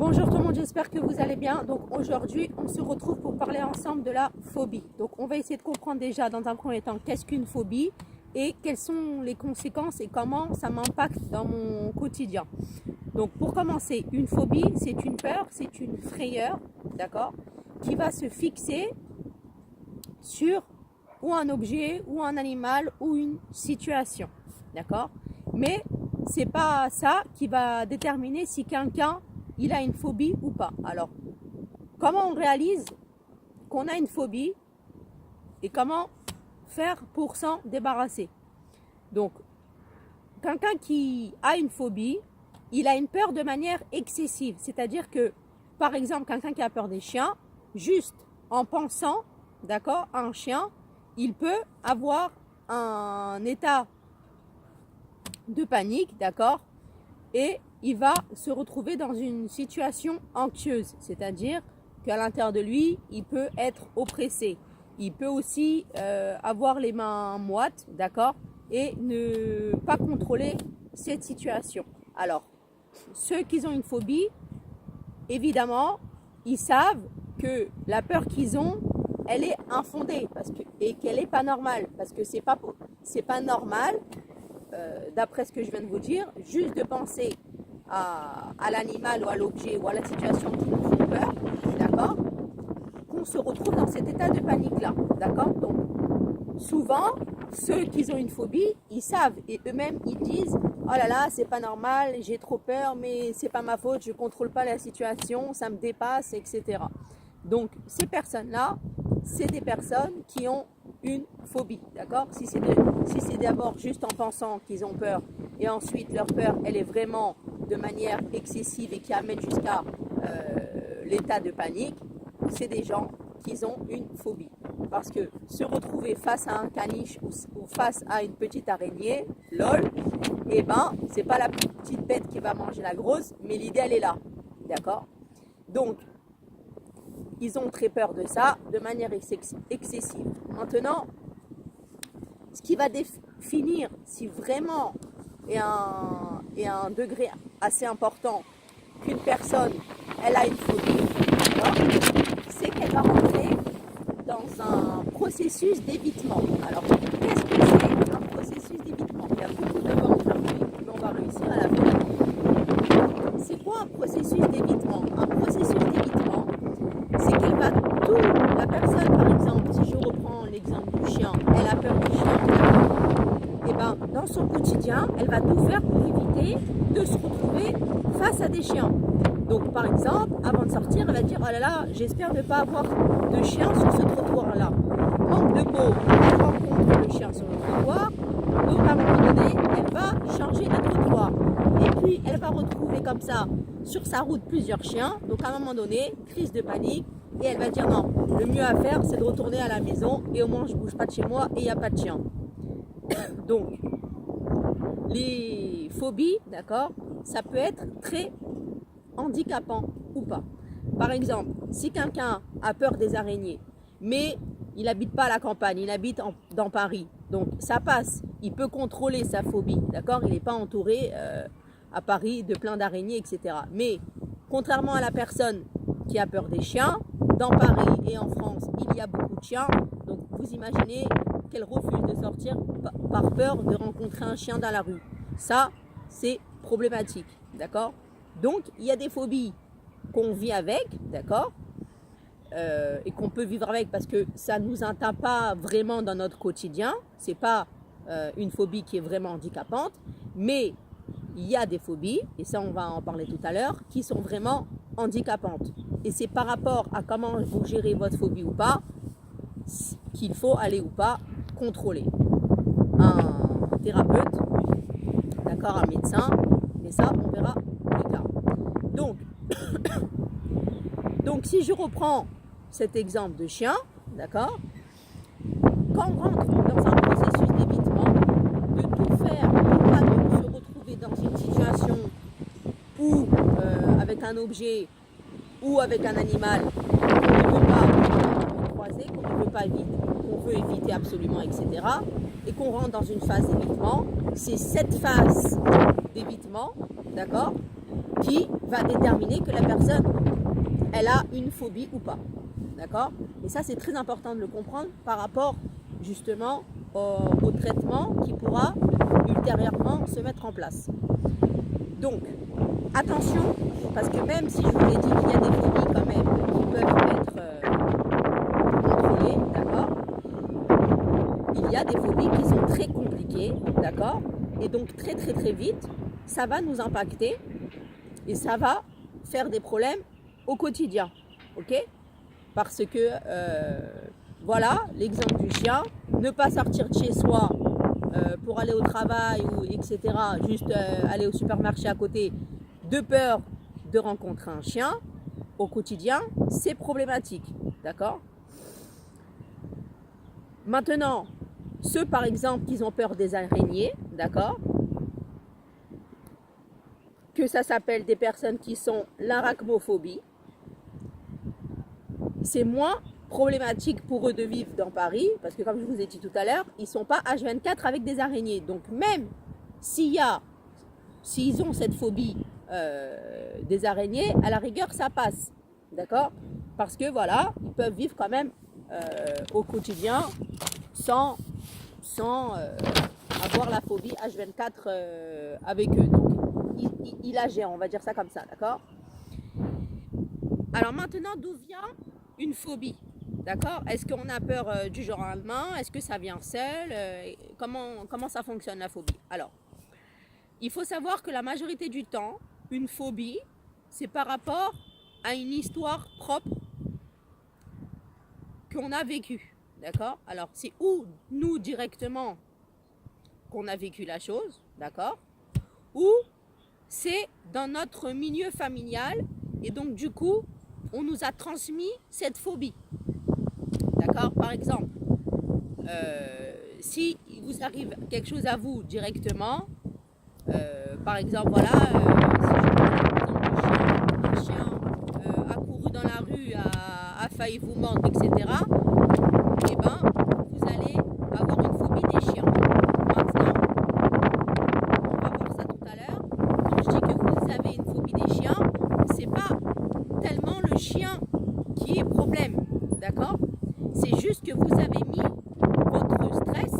Bonjour tout le monde, j'espère que vous allez bien. Donc aujourd'hui, on se retrouve pour parler ensemble de la phobie. Donc on va essayer de comprendre déjà dans un premier temps qu'est-ce qu'une phobie et quelles sont les conséquences et comment ça m'impacte dans mon quotidien. Donc pour commencer, une phobie, c'est une peur, c'est une frayeur, d'accord, qui va se fixer sur ou un objet, ou un animal, ou une situation, d'accord. Mais c'est pas ça qui va déterminer si quelqu'un il a une phobie ou pas. Alors, comment on réalise qu'on a une phobie et comment faire pour s'en débarrasser? Donc, quelqu'un qui a une phobie, il a une peur de manière excessive. C'est-à-dire que, par exemple, quelqu'un qui a peur des chiens, juste en pensant, d'accord, à un chien, il peut avoir un état de panique, d'accord, et il va se retrouver dans une situation anxieuse, c'est-à-dire qu'à l'intérieur de lui, il peut être oppressé. Il peut aussi avoir les mains moites, d'accord, et ne pas contrôler cette situation. Alors, ceux qui ont une phobie, évidemment, ils savent que la peur qu'ils ont, elle est infondée et qu'elle n'est pas normale, parce que c'est pas normal, d'après ce que je viens de vous dire, juste de penser à l'animal ou à l'objet ou à la situation qui nous fait peur, d'accord, qu'on se retrouve dans cet état de panique-là, d'accord. Donc, souvent, ceux qui ont une phobie, ils savent et eux-mêmes, ils disent « Oh là là, c'est pas normal, j'ai trop peur, mais c'est pas ma faute, je contrôle pas la situation, ça me dépasse, etc. » Donc, ces personnes-là, c'est des personnes qui ont une phobie, d'accord. Si c'est d'abord juste en pensant qu'ils ont peur et ensuite leur peur, elle est vraiment de manière excessive et qui amène jusqu'à l'état de panique, c'est des gens qui ont une phobie. Parce que se retrouver face à un caniche ou face à une petite araignée, lol, eh ben, c'est pas la petite bête qui va manger la grosse, mais l'idée, elle est là, d'accord. Donc, ils ont très peur de ça, de manière excessive. Maintenant, ce qui va définir si vraiment et un degré assez important qu'une personne, elle a une phobie, c'est qu'elle va rentrer dans un processus d'évitement. Alors, qu'est-ce que c'est un processus d'évitement? Il y a beaucoup de mots en anglais, mais on va réussir à la faire. C'est quoi un processus d'évitement? Un processus d'évitement, c'est qu'elle va tout, la personne par exemple, si je reprends l'exemple du chien, elle a peur du chien, et ben dans son quotidien, elle va tout faire pour éviter de se retrouver face à des chiens. Donc par exemple, avant de sortir, elle va dire « Oh là là, j'espère ne pas avoir de chien sur ce trottoir-là. » Manque de peau, elle rencontre le chien sur le trottoir, donc à un moment donné, elle va changer de trottoir. Et puis elle va retrouver comme ça, sur sa route, plusieurs chiens. Donc à un moment donné, crise de panique, et elle va dire « Non, le mieux à faire, c'est de retourner à la maison, et au moins je ne bouge pas de chez moi, et il n'y a pas de chien. » Donc, les phobies, d'accord, ça peut être très handicapant ou pas. Par exemple, si quelqu'un a peur des araignées, mais il n'habite pas à la campagne, il habite dans Paris, donc ça passe, il peut contrôler sa phobie, d'accord, il n'est pas entouré à Paris de plein d'araignées, etc. Mais contrairement à la personne qui a peur des chiens, dans Paris et en France, il y a beaucoup de chiens, donc vous imaginez qu'elle refuse de sortir par peur de rencontrer un chien dans la rue. Ça, c'est problématique, d'accord. Donc, il y a des phobies qu'on vit avec, d'accord, et qu'on peut vivre avec parce que ça ne nous atteint pas vraiment dans notre quotidien. Ce n'est pas une phobie qui est vraiment handicapante, mais il y a des phobies, et ça on va en parler tout à l'heure, qui sont vraiment handicapantes. Et c'est par rapport à comment vous gérez votre phobie ou pas, qu'il faut aller ou pas contrôler. Un thérapeute, d'accord, un médecin, mais ça on verra plus tard. Donc si je reprends cet exemple de chien, d'accord, quand on rentre dans un processus d'évitement, de tout faire pour pas de se retrouver dans une situation où avec un objet ou avec un animal qu'on ne veut pas croiser, qu'on ne veut pas éviter, qu'on veut éviter absolument, etc. Et qu'on rentre dans une phase d'évitement, c'est cette phase d'évitement, d'accord, qui va déterminer que la personne, elle a une phobie ou pas. D'accord? Et ça, c'est très important de le comprendre par rapport justement au traitement qui pourra ultérieurement se mettre en place. Donc, attention, parce que même si je vous ai dit qu'il y a des phobies quand même qui peuvent être contrôlées, d'accord, il y a des phobies qui sont très compliquées, d'accord, et donc très très très vite, ça va nous impacter et ça va faire des problèmes au quotidien, ok? Parce que, voilà, l'exemple du chien, ne pas sortir de chez soi pour aller au travail, ou etc., juste aller au supermarché à côté, de peur de rencontrer un chien, au quotidien, c'est problématique, d'accord? Maintenant, ceux par exemple qui ont peur des araignées, d'accord, que ça s'appelle des personnes qui sont l'arachnophobie, c'est moins problématique pour eux de vivre dans Paris, parce que comme je vous ai dit tout à l'heure, ils ne sont pas H24 avec des araignées. Donc même s'ils ont cette phobie des araignées, à la rigueur ça passe, d'accord? Parce que voilà, ils peuvent vivre quand même au quotidien sans avoir la phobie H24 avec eux. Donc il la gère, on va dire ça comme ça, d'accord? Alors maintenant, d'où vient une phobie? D'accord? Est-ce qu'on a peur du jour au lendemain? Est-ce que ça vient seul? Comment ça fonctionne la phobie? Alors, il faut savoir que la majorité du temps, une phobie, c'est par rapport à une histoire propre qu'on a vécue. D'accord? Alors, c'est ou nous directement qu'on a vécu la chose, d'accord? Ou c'est dans notre milieu familial et donc du coup, on nous a transmis cette phobie. D'accord? Par exemple, si il vous arrive quelque chose à vous directement, par exemple, voilà, si je prends l'exemple du chien, un chien a couru dans la rue, a failli vous mordre, etc., eh ben, vous allez avoir une phobie des chiens. Maintenant, on va voir ça tout à l'heure. Quand je dis que vous avez une phobie des chiens, c'est pas tellement le chien qui est problème, d'accord? C'est juste que vous avez mis votre stress,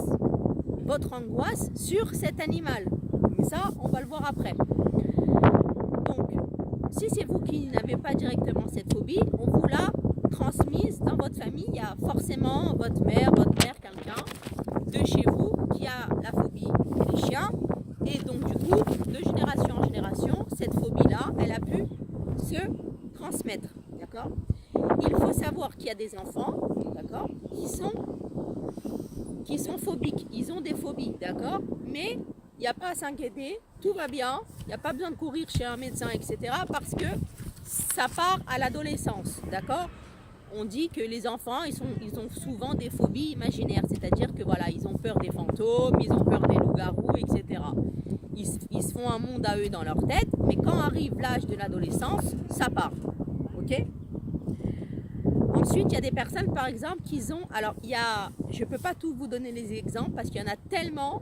votre angoisse sur cet animal. Mais ça, on va le voir après. Donc, si c'est vous qui n'avez pas directement cette phobie, on vous l'a transmise dans votre famille. Il y a forcément votre mère, quelqu'un de chez vous qui a la phobie des chiens. Et donc, du coup, de génération en génération, cette phobie-là, elle a pu se transmettre. D'accord? Il faut savoir qu'il y a des enfants, d'accord, qui sont phobiques. Ils ont des phobies, d'accord? Mais il n'y a pas à s'inquiéter, tout va bien. Il n'y a pas besoin de courir chez un médecin, etc. Parce que ça part à l'adolescence, d'accord? On dit que les enfants, ils ont souvent des phobies imaginaires. C'est-à-dire que voilà, ils ont peur des fantômes, ils ont peur des loups-garous, etc. Ils se font un monde à eux dans leur tête. Mais quand arrive l'âge de l'adolescence, ça part. Ok? Ensuite, il y a des personnes, par exemple, qui ont... Alors, je ne peux pas tout vous donner les exemples parce qu'il y en a tellement,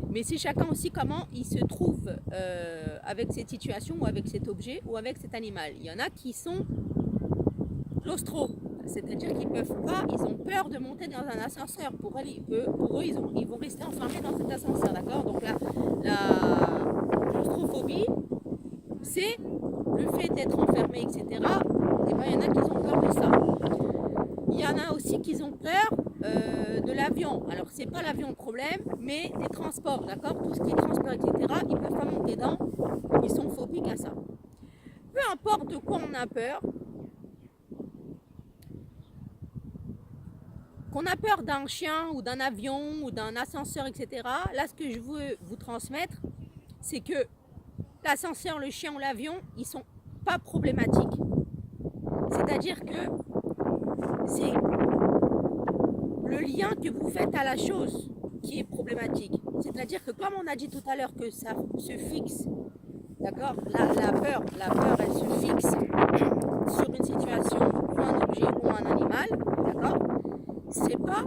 mais c'est chacun aussi comment il se trouve avec cette situation ou avec cet objet ou avec cet animal. Il y en a qui sont claustro, c'est-à-dire qu'ils peuvent pas, ils ont peur de monter dans un ascenseur. Pour eux, ils vont rester enfermés dans cet ascenseur, d'accord? Donc la claustrophobie, c'est le fait d'être enfermé, etc. Et ben, il y en a qui ont peur de ça. Il y en a aussi qui ont peur de l'avion. Alors, c'est pas l'avion le problème, mais des transports, d'accord? Tout ce qui est transport, etc., ils ne peuvent pas monter dedans. Ils sont phobiques à ça. Peu importe de quoi on a peur, qu'on a peur d'un chien ou d'un avion ou d'un ascenseur, etc., là, ce que je veux vous transmettre, c'est que l'ascenseur, le chien ou l'avion, ils sont pas problématiques. C'est-à-dire que c'est le lien que vous faites à la chose qui est problématique. C'est-à-dire que comme on a dit tout à l'heure que ça se fixe, d'accord, la peur, elle se fixe sur une situation ou un objet ou un animal, d'accord, c'est pas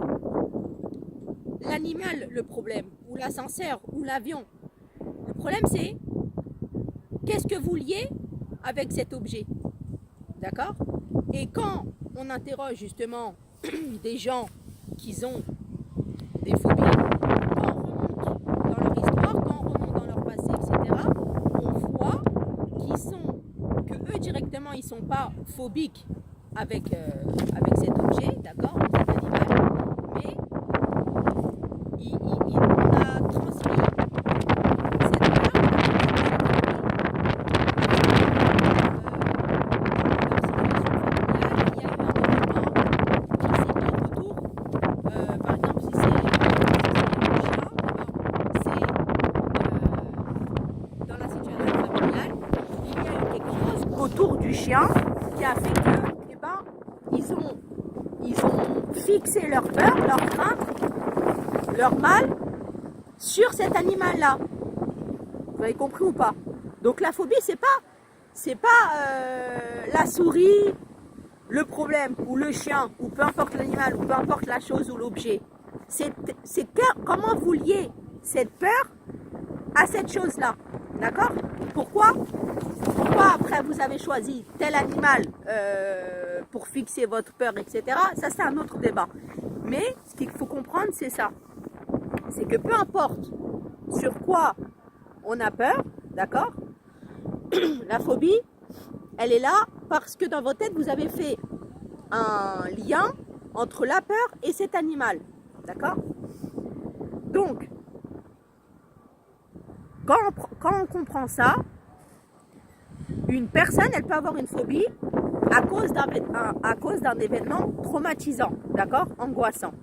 l'animal le problème, ou l'ascenseur, ou l'avion. Le problème c'est qu'est-ce que vous liez avec cet objet? D'accord? Et quand on interroge justement des gens qui ont des phobies, quand on remonte dans leur histoire, quand on remonte dans leur passé, etc., on voit que eux directement, ils ne sont pas phobiques avec cet objet, d'accord, cet animal, mais on a transmis cette peur, autour du chien qui a fait que ils ont fixé leur peur, leur crainte, leur mal sur cet animal-là. Vous avez compris ou pas? Donc la phobie, c'est pas la souris, le problème, ou le chien, ou peu importe l'animal, ou peu importe la chose ou l'objet. C'est comment vous liez cette peur à cette chose-là. D'accord? Pourquoi après vous avez choisi tel animal pour fixer votre peur, etc. Ça, c'est un autre débat. Mais ce qu'il faut comprendre, c'est ça. C'est que peu importe sur quoi on a peur, d'accord? La phobie, elle est là parce que dans votre tête, vous avez fait un lien entre la peur et cet animal. D'accord? Donc, quand on comprend ça, une personne, elle peut avoir une phobie à cause d'un événement traumatisant, d'accord? Angoissant.